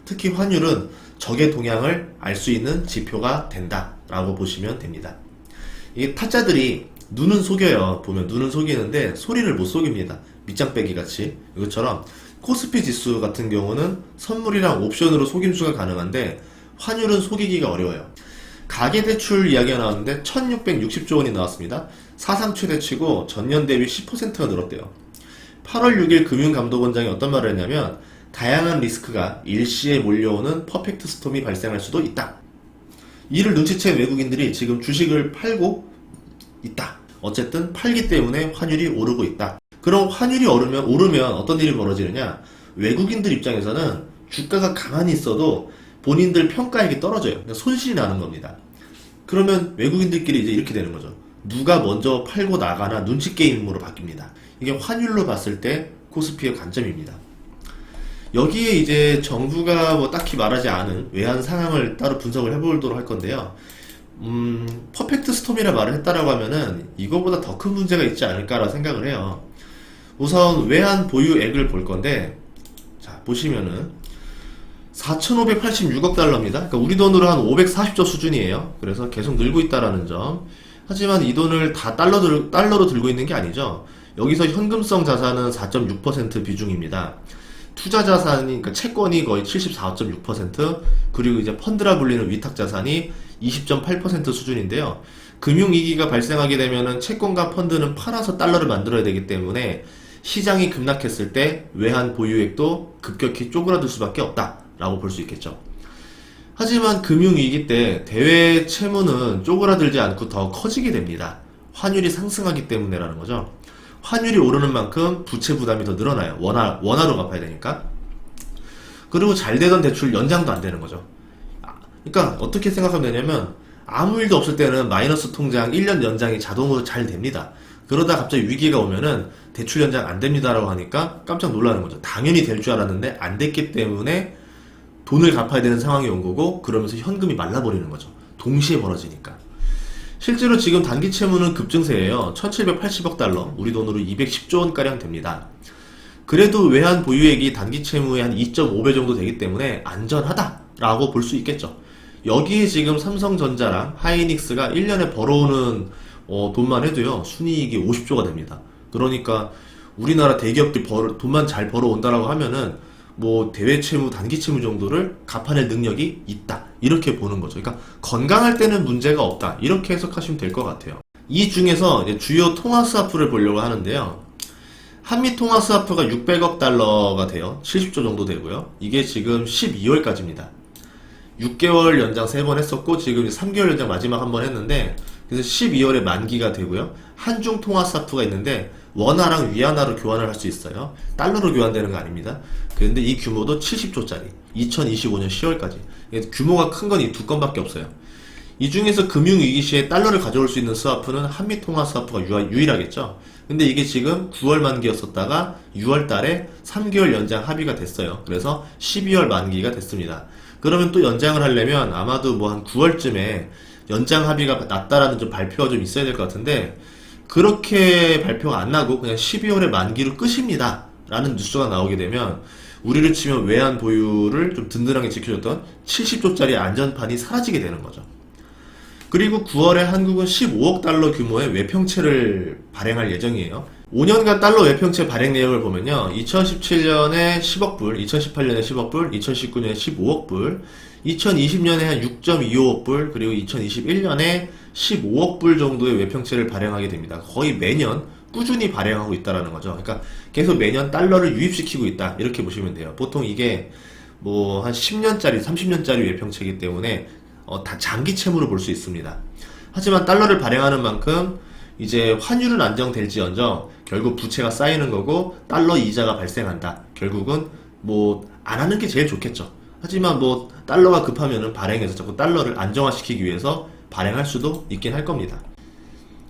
특히 환율은 적의 동향을 알 수 있는 지표가 된다라고 보시면 됩니다. 이게 타짜들이 눈은 속여요. 보면 눈은 속이는데 소리를 못 속입니다. 밑장 빼기 같이. 이것처럼 코스피 지수 같은 경우는 선물이랑 옵션으로 속임수가 가능한데 환율은 속이기가 어려워요. 가계대출 이야기가 나왔는데 1660조 원이 나왔습니다. 사상 최대치고 전년 대비 10%가 늘었대요. 8월 6일 금융감독원장이 어떤 말을 했냐면 다양한 리스크가 일시에 몰려오는 퍼펙트 스톰이 발생할 수도 있다. 이를 눈치챈 외국인들이 지금 주식을 팔고 있다. 어쨌든 팔기 때문에 환율이 오르고 있다. 그럼 환율이 오르면 어떤 일이 벌어지느냐? 외국인들 입장에서는 주가가 가만히 있어도 본인들 평가액이 떨어져요. 그러니까 손실이 나는 겁니다. 그러면 외국인들끼리 이제 이렇게 되는 거죠. 누가 먼저 팔고 나가나 눈치 게임으로 바뀝니다. 이게 환율로 봤을 때 코스피의 관점입니다. 여기에 이제 정부가 뭐 딱히 말하지 않은 외환 상황을 따로 분석을 해보도록 할 건데요. 퍼펙트 스톰이라 말을 했다라고 하면은 이거보다 더 큰 문제가 있지 않을까라 생각을 해요. 우선 외환 보유액을 볼 건데, 자 보시면은 4,586억 달러입니다. 그러니까 우리 돈으로 한 540조 수준이에요. 그래서 계속 늘고 있다라는 점. 하지만 이 돈을 다 달러로 들고 있는 게 아니죠. 여기서 현금성 자산은 4.6% 비중입니다. 투자 자산이, 그러니까 채권이 거의 74.6%, 그리고 이제 펀드라 불리는 위탁 자산이 20.8% 수준인데요. 금융위기가 발생하게 되면은 채권과 펀드는 팔아서 달러를 만들어야 되기 때문에 시장이 급락했을 때 외환 보유액도 급격히 쪼그라들 수밖에 없다라고 볼 수 있겠죠. 하지만 금융위기 때 대외 채무는 쪼그라들지 않고 더 커지게 됩니다. 환율이 상승하기 때문에라는 거죠. 환율이 오르는 만큼 부채 부담이 더 늘어나요. 원화로 갚아야 되니까. 그리고 잘 되던 대출 연장도 안 되는 거죠. 그러니까 어떻게 생각하면 되냐면 아무 일도 없을 때는 마이너스 통장 1년 연장이 자동으로 잘 됩니다. 그러다 갑자기 위기가 오면은 대출 연장 안 됩니다라고 하니까 깜짝 놀라는 거죠. 당연히 될 줄 알았는데 안 됐기 때문에 돈을 갚아야 되는 상황이 온 거고, 그러면서 현금이 말라버리는 거죠. 동시에 벌어지니까. 실제로 지금 단기 채무는 급증세예요. 1780억 달러, 우리 돈으로 210조 원가량 됩니다. 그래도 외환 보유액이 단기 채무의 한 2.5배 정도 되기 때문에 안전하다라고 볼 수 있겠죠. 여기에 지금 삼성전자랑 하이닉스가 1년에 벌어오는 돈만 해도요, 순이익이 50조가 됩니다. 그러니까 우리나라 대기업들 돈만 잘 벌어온다라고 하면은 뭐 대외 채무, 단기 채무 정도를 갚아낼 능력이 있다, 이렇게 보는 거죠. 그러니까 건강할 때는 문제가 없다, 이렇게 해석하시면 될 것 같아요. 이 중에서 이제 주요 통화 스와프를 보려고 하는데요. 한미 통화 스와프가 600억 달러가 돼요. 70조 정도 되고요. 이게 지금 12월까지입니다. 6개월 연장 3번 했었고, 지금 3개월 연장 마지막 한 번 했는데, 그래서 12월에 만기가 되고요. 한중 통화 스와프가 있는데 원화랑 위안화로 교환을 할 수 있어요. 달러로 교환되는 거 아닙니다. 그런데 이 규모도 70조짜리, 2025년 10월까지. 규모가 큰 건 이 두 건밖에 없어요. 이 중에서 금융위기 시에 달러를 가져올 수 있는 스와프는 한미 통화 스와프가 유일하겠죠. 근데 이게 지금 9월 만기였었다가 6월 달에 3개월 연장 합의가 됐어요. 그래서 12월 만기가 됐습니다. 그러면 또 연장을 하려면 아마도 뭐 한 9월쯤에 연장 합의가 났다라는 좀 발표가 좀 있어야 될 것 같은데, 그렇게 발표가 안 나고 그냥 12월에 만기로 끝입니다 라는 뉴스가 나오게 되면 우리를 치면 외환 보유를 좀 든든하게 지켜줬던 70조짜리 안전판이 사라지게 되는 거죠. 그리고 9월에 한국은 15억 달러 규모의 외평채를 발행할 예정이에요. 5년간 달러 외평채 발행 내역을 보면요, 2017년에 10억 불, 2018년에 10억 불, 2019년에 15억 불, 2020년에 한 6.25억 불, 그리고 2021년에 15억 불 정도의 외평채를 발행하게 됩니다. 거의 매년 꾸준히 발행하고 있다라는 거죠. 그러니까 계속 매년 달러를 유입시키고 있다, 이렇게 보시면 돼요. 보통 이게 뭐 한 10년짜리, 30년짜리 외평채이기 때문에 다 장기 채무로 볼 수 있습니다. 하지만 달러를 발행하는 만큼 이제 환율은 안정될지언정 결국 부채가 쌓이는 거고 달러 이자가 발생한다. 결국은 뭐 안 하는 게 제일 좋겠죠. 하지만 뭐 달러가 급하면은 발행해서 자꾸 달러를 안정화시키기 위해서 발행할 수도 있긴 할 겁니다.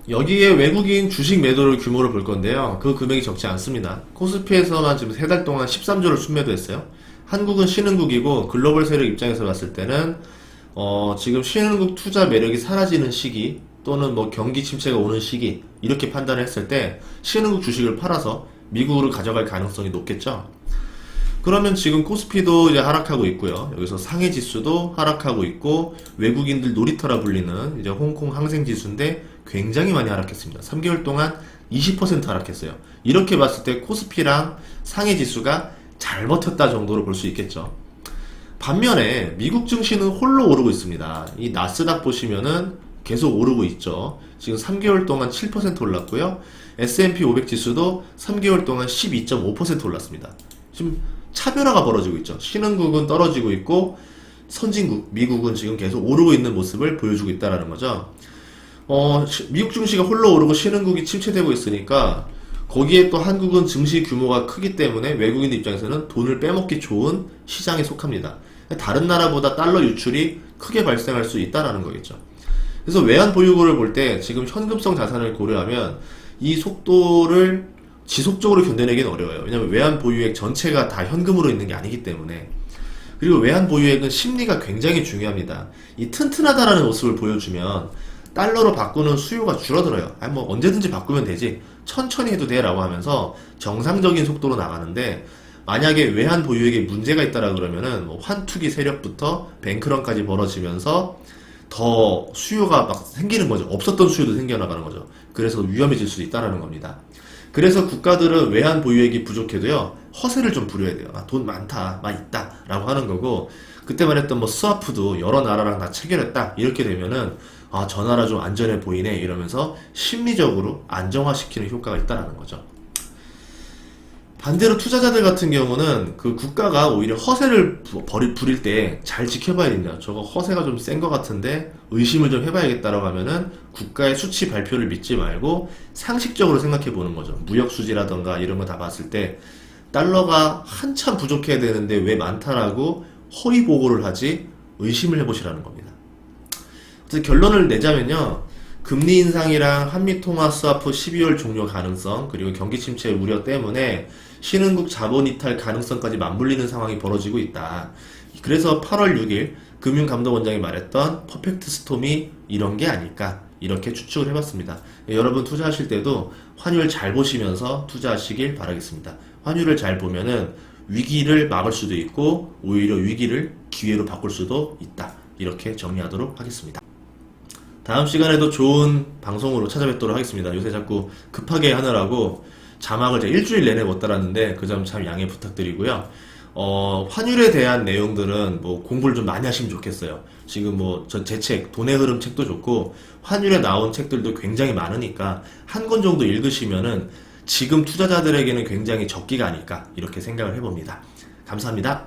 여기에 외국인 주식 매도를 규모를 볼 건데요. 그 금액이 적지 않습니다. 코스피에서만 지금 3달 동안 13조를 순매도했어요. 한국은 신흥국이고 글로벌 세력 입장에서 봤을 때는 지금 신흥국 투자 매력이 사라지는 시기, 또는 뭐 경기 침체가 오는 시기, 이렇게 판단을 했을 때 신흥국 주식을 팔아서 미국으로 가져갈 가능성이 높겠죠. 그러면 지금 코스피도 이제 하락하고 있고요. 여기서 상해 지수도 하락하고 있고, 외국인들 놀이터라 불리는 이제 홍콩 항생 지수인데 굉장히 많이 하락했습니다. 3개월 동안 20% 하락했어요. 이렇게 봤을 때 코스피랑 상해 지수가 잘 버텼다 정도로 볼 수 있겠죠. 반면에 미국 증시는 홀로 오르고 있습니다. 이 나스닥 보시면은 계속 오르고 있죠. 지금 3개월 동안 7% 올랐고요. S&P 500 지수도 3개월 동안 12.5% 올랐습니다. 지금 차별화가 벌어지고 있죠. 신흥국은 떨어지고 있고 선진국, 미국은 지금 계속 오르고 있는 모습을 보여주고 있다는 거죠. 미국 증시가 홀로 오르고 신흥국이 침체되고 있으니까 거기에 또 한국은 증시 규모가 크기 때문에 외국인들 입장에서는 돈을 빼먹기 좋은 시장에 속합니다. 다른 나라보다 달러 유출이 크게 발생할 수 있다는 거겠죠. 그래서 외환 보유고를 볼 때 지금 현금성 자산을 고려하면 이 속도를 지속적으로 견뎌내기는 어려워요. 왜냐하면 외환 보유액 전체가 다 현금으로 있는 게 아니기 때문에. 그리고 외환 보유액은 심리가 굉장히 중요합니다. 이 튼튼하다라는 모습을 보여주면 달러로 바꾸는 수요가 줄어들어요. 아니 뭐 언제든지 바꾸면 되지, 천천히 해도 돼 라고 하면서 정상적인 속도로 나가는데, 만약에 외환 보유액에 문제가 있다라 그러면은 뭐 환투기 세력부터 뱅크런까지 벌어지면서 더 수요가 막 생기는 거죠. 없었던 수요도 생겨나가는 거죠. 그래서 위험해질 수 있다는 겁니다. 그래서 국가들은 외환 보유액이 부족해도요, 허세를 좀 부려야 돼요. 아, 돈 많다, 있다 라고 하는 거고, 그때 말했던 뭐 스와프도 여러 나라랑 다 체결했다 이렇게 되면은 아, 저 나라 좀 안전해 보이네 이러면서 심리적으로 안정화시키는 효과가 있다는 거죠. 반대로 투자자들 같은 경우는 그 국가가 오히려 허세를 부릴 때 잘 지켜봐야 됩니다. 저거 허세가 좀 센 것 같은데 의심을 좀 해봐야겠다라고 하면은 국가의 수치 발표를 믿지 말고 상식적으로 생각해 보는 거죠. 무역 수지라던가 이런 거 다 봤을 때 달러가 한참 부족해야 되는데 왜 많다라고 허위 보고를 하지, 의심을 해보시라는 겁니다. 그래서 결론을 내자면요, 금리 인상이랑 한미 통화 스와프 12월 종료 가능성, 그리고 경기 침체 우려 때문에 신흥국 자본 이탈 가능성까지 맞물리는 상황이 벌어지고 있다. 그래서 8월 6일 금융감독원장이 말했던 퍼펙트 스톰이 이런 게 아닐까, 이렇게 추측을 해봤습니다. 여러분 투자하실 때도 환율 잘 보시면서 투자하시길 바라겠습니다. 환율을 잘 보면은 위기를 막을 수도 있고 오히려 위기를 기회로 바꿀 수도 있다. 이렇게 정리하도록 하겠습니다. 다음 시간에도 좋은 방송으로 찾아뵙도록 하겠습니다. 요새 자꾸 급하게 하느라고 자막을 제가 일주일 내내 못 달았는데 그 점 참 양해 부탁드리고요. 환율에 대한 내용들은 뭐 공부를 좀 많이 하시면 좋겠어요. 지금 뭐 제 책, 돈의 흐름 책도 좋고 환율에 나온 책들도 굉장히 많으니까 한 권 정도 읽으시면은 지금 투자자들에게는 굉장히 적기가 아닐까 이렇게 생각을 해봅니다. 감사합니다.